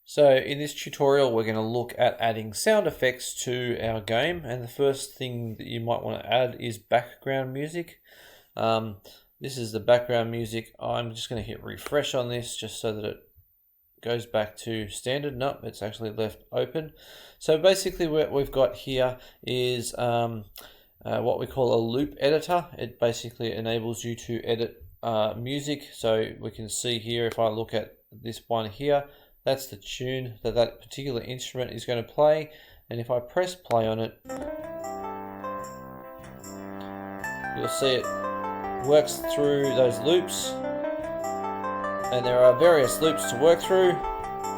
So in this tutorial we're going to look at adding sound effects to our game, and the first thing that you might want to add is background music. This is the background music. I'm just going to hit refresh on this just so that it goes back to standard. Nope, it's actually left open. So basically what we've got here is what we call a loop editor. It basically enables you to edit music. So we can see here, if I look at this one here, that's the tune that that particular instrument is going to play, and if I press play on it, you'll see it works through those loops, and there are various loops to work through.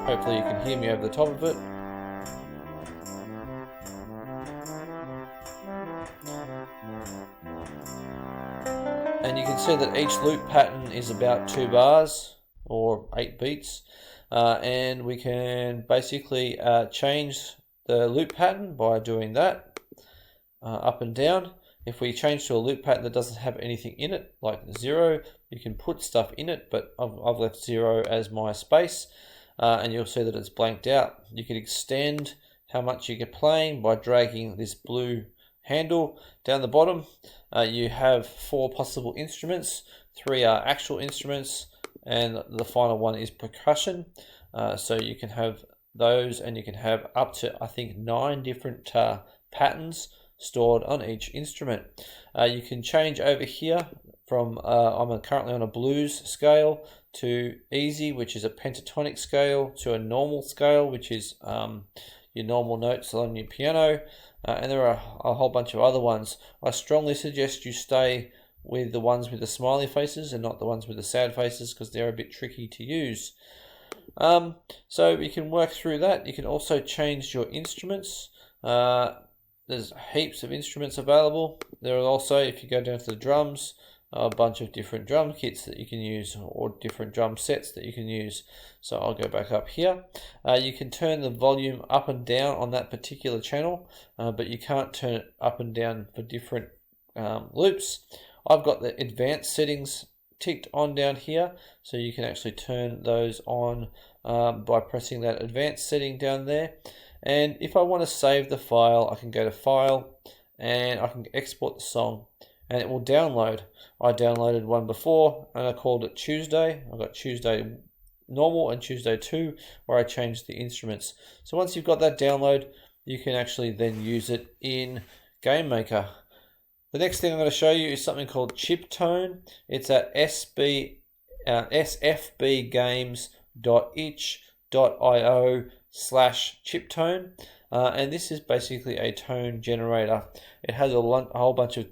Hopefully you can hear me over the top of it. And you can see that each loop pattern is about 2 bars or 8 beats. And we can basically change the loop pattern by doing that up and down. If we change to a loop pattern that doesn't have anything in it, like 0, you can put stuff in it, but I've left 0 as my space, and you'll see that it's blanked out. You can extend how much you get playing by dragging this blue handle down the bottom. You have 4 possible instruments. 3 are actual instruments, and the final one is percussion. So you can have those, and you can have up to, I think, 9 different patterns stored on each instrument. You can change over here from, I'm currently on a blues scale, to easy, which is a pentatonic scale, to a normal scale, which is your normal notes on your piano, and there are a whole bunch of other ones. I strongly suggest you stay with the ones with the smiley faces and not the ones with the sad faces, because they're a bit tricky to use. So you can work through that. You can also change your instruments. There's heaps of instruments available. There are also, if you go down to the drums, a bunch of different drum kits that you can use, or different drum sets that you can use. So I'll go back up here. You can turn the volume up and down on that particular channel, but you can't turn it up and down for different loops. I've got the advanced settings ticked on down here, so you can actually turn those on by pressing that advanced setting down there. And if I want to save the file, I can go to File, and I can export the song, and it will download. I downloaded one before, and I called it Tuesday. I've got Tuesday normal and Tuesday 2, where I changed the instruments. So once you've got that download, you can actually then use it in GameMaker. The next thing I'm going to show you is something called chip tone. It's at sfbgames.itch.io/chiptone, and this is basically a tone generator. It has a whole bunch of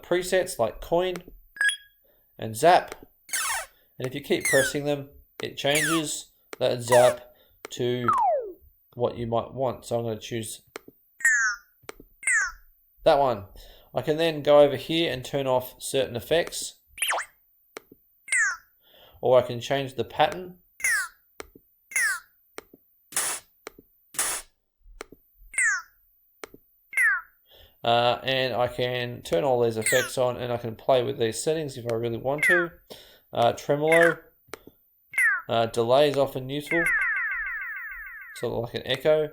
presets like coin and zap, and if you keep pressing them, it changes that zap to what you might want. So I'm going to choose that one. I can then go over here and turn off certain effects, or I can change the pattern. And I can turn all these effects on, and I can play with these settings if I really want to. Tremolo, delay is often useful, sort of like an echo.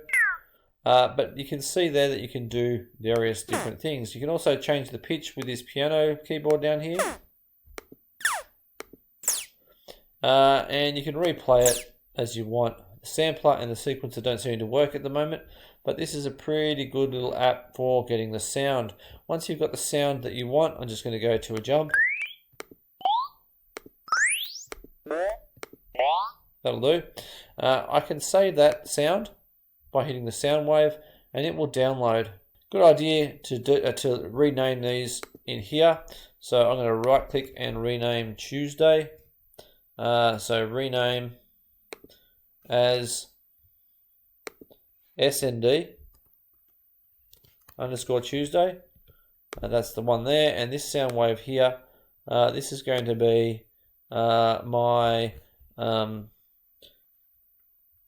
But you can see there that you can do various different things. You can also change the pitch with this piano keyboard down here. And you can replay it as you want. The sampler and the sequencer don't seem to work at the moment, but this is a pretty good little app for getting the sound. Once you've got the sound that you want, I'm just going to go to a jump. That'll do. I can save that sound by hitting the sound wave, and it will download. Good idea to rename these in here. So I'm going to right click and rename Tuesday. So rename as SND underscore Tuesday. That's the one there, and this sound wave here, this is going to be my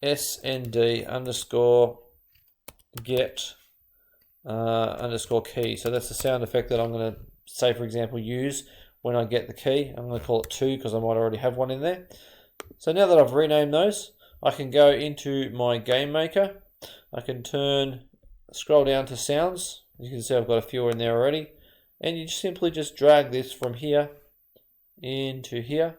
SND underscore get underscore key. So that's the sound effect that I'm going to, say for example, use when I get the key. I'm going to call it 2 because I might already have one in there. So now that I've renamed those, I can go into my GameMaker. I can scroll down to sounds. You can see I've got a few in there already. And you simply just drag this from here into here.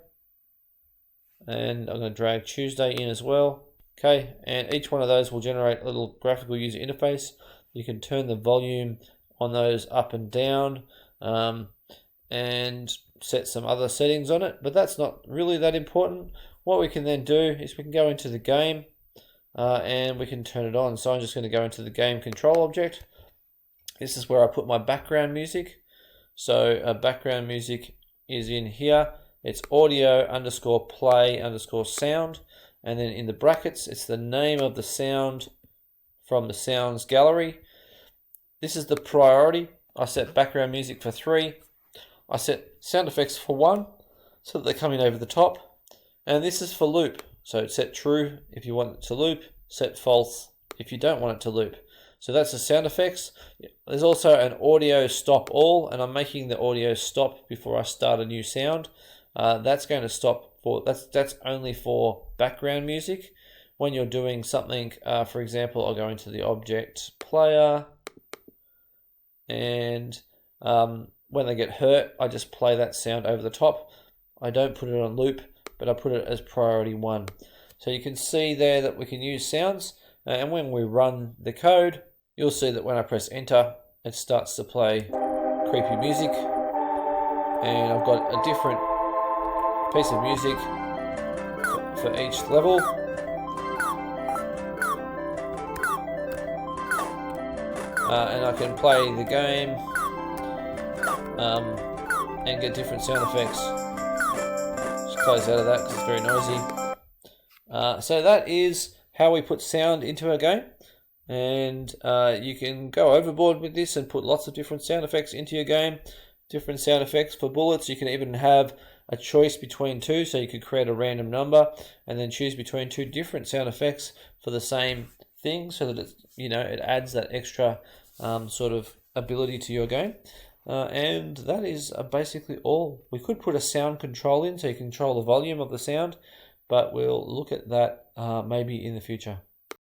And I'm going to drag Tuesday in as well. Okay, and each one of those will generate a little graphical user interface. You can turn the volume on those up and down and set some other settings on it, but that's not really that important. What we can then do is we can go into the game and we can turn it on. So I'm just going to go into the game control object. This is where I put my background music. So background music is in here. It's audio _ play _ sound. And then in the brackets, it's the name of the sound from the sounds gallery. This is the priority. I set background music for 3. I set sound effects for 1, so that they're coming over the top. And this is for loop. So set true if you want it to loop, set false if you don't want it to loop. So that's the sound effects. There's also an audio stop all, and I'm making the audio stop before I start a new sound. That's going to stop for, that's only for background music. When you're doing something, for example, I'll go into the object player, and when they get hurt, I just play that sound over the top. I don't put it on loop, but I put it as priority 1. So you can see there that we can use sounds, and when we run the code, you'll see that when I press enter, it starts to play creepy music, and I've got a different piece of music for each level. And I can play the game and get different sound effects. Just close out of that because it's very noisy. So that is how we put sound into our game, and you can go overboard with this and put lots of different sound effects into your game. Different sound effects for bullets. You can even have a choice between 2, so you could create a random number and then choose between 2 different sound effects for the same thing, so that it adds that extra sort of ability to your game. And that is basically all. We could put a sound control in so you control the volume of the sound, but we'll look at that maybe in the future.